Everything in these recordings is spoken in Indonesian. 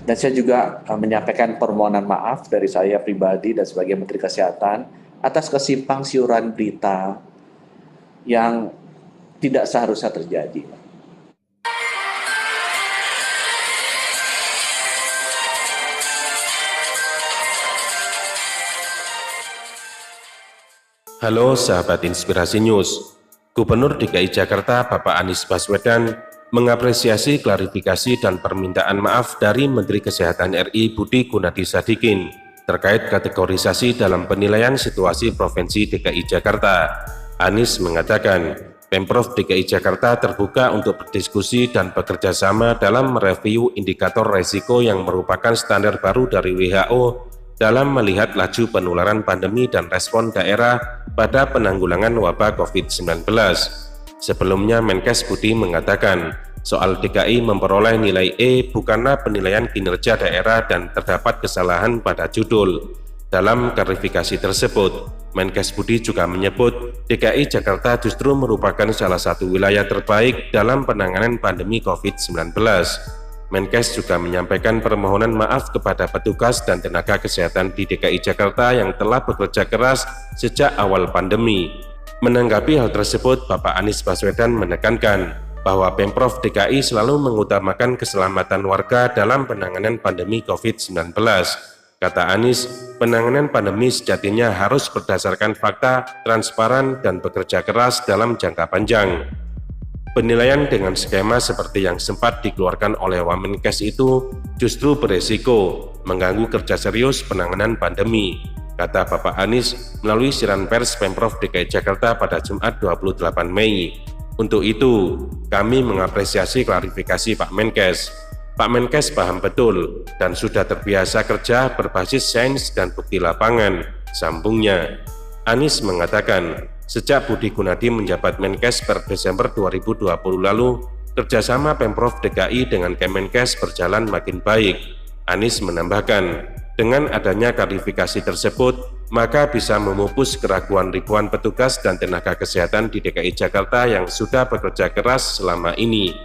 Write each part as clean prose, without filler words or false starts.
Dan saya juga menyampaikan permohonan maaf dari saya pribadi dan sebagai Menteri Kesehatan atas kesimpang siuran berita yang tidak seharusnya terjadi. Halo sahabat Inspirasi News, Gubernur DKI Jakarta Bapak Anies Baswedan mengapresiasi klarifikasi dan permintaan maaf dari Menteri Kesehatan RI Budi Gunadi Sadikin terkait kategorisasi dalam penilaian situasi Provinsi DKI Jakarta. Anies mengatakan, Pemprov DKI Jakarta terbuka untuk berdiskusi dan bekerja sama dalam mereview indikator resiko yang merupakan standar baru dari WHO dalam melihat laju penularan pandemi dan respon daerah pada penanggulangan wabah COVID-19. Sebelumnya Menkes Budi mengatakan, soal DKI memperoleh nilai E bukanlah penilaian kinerja daerah dan terdapat kesalahan pada judul. Dalam klarifikasi tersebut, Menkes Budi juga menyebut DKI Jakarta justru merupakan salah satu wilayah terbaik dalam penanganan pandemi COVID-19. Menkes juga menyampaikan permohonan maaf kepada petugas dan tenaga kesehatan di DKI Jakarta yang telah bekerja keras sejak awal pandemi. Menanggapi hal tersebut, Bapak Anies Baswedan menekankan bahwa Pemprov DKI selalu mengutamakan keselamatan warga dalam penanganan pandemi COVID-19. Kata Anies, penanganan pandemi sejatinya harus berdasarkan fakta, transparan, dan bekerja keras dalam jangka panjang. Penilaian dengan skema seperti yang sempat dikeluarkan oleh Wamenkes itu justru beresiko mengganggu kerja serius penanganan pandemi, kata Bapak Anies melalui siaran pers Pemprov DKI Jakarta pada Jumat 28 Mei. Untuk itu, kami mengapresiasi klarifikasi Pak Menkes. Pak Menkes paham betul dan sudah terbiasa kerja berbasis sains dan bukti lapangan, sambungnya. Anies mengatakan, sejak Budi Gunadi menjabat Menkes per Desember 2020 lalu, kerjasama Pemprov DKI dengan Kemenkes berjalan makin baik. Anies menambahkan, dengan adanya klarifikasi tersebut, maka bisa memupus keraguan ribuan petugas dan tenaga kesehatan di DKI Jakarta yang sudah bekerja keras selama ini,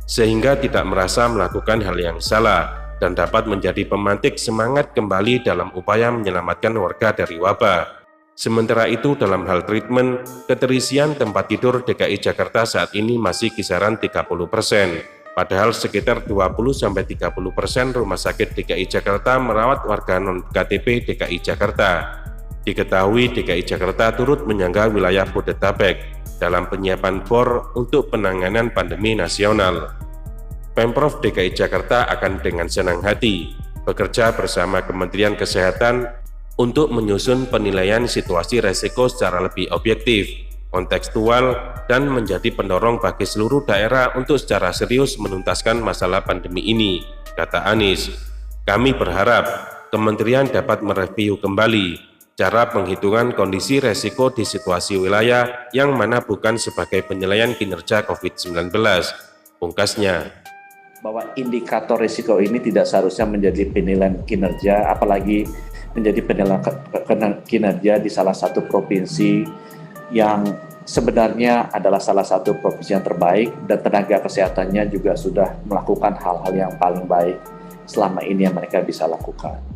sehingga tidak merasa melakukan hal yang salah dan dapat menjadi pemantik semangat kembali dalam upaya menyelamatkan warga dari wabah. Sementara itu dalam hal treatment, keterisian tempat tidur DKI Jakarta saat ini masih kisaran 30%, padahal sekitar 20-30% rumah sakit DKI Jakarta merawat warga non-KTP DKI Jakarta. Diketahui DKI Jakarta turut menyangga wilayah Bodetabek dalam penyiapan BOR untuk penanganan pandemi nasional. Pemprov DKI Jakarta akan dengan senang hati bekerja bersama Kementerian Kesehatan untuk menyusun penilaian situasi resiko secara lebih objektif, kontekstual, dan menjadi pendorong bagi seluruh daerah untuk secara serius menuntaskan masalah pandemi ini, kata Anies. Kami berharap Kementerian dapat mereview kembali cara penghitungan kondisi resiko di situasi wilayah yang mana bukan sebagai penilaian kinerja COVID-19, pungkasnya. Bahwa indikator risiko ini tidak seharusnya menjadi penilaian kinerja, apalagi menjadi penilaian kinerja di salah satu provinsi yang sebenarnya adalah salah satu provinsi yang terbaik dan tenaga kesehatannya juga sudah melakukan hal-hal yang paling baik selama ini yang mereka bisa lakukan.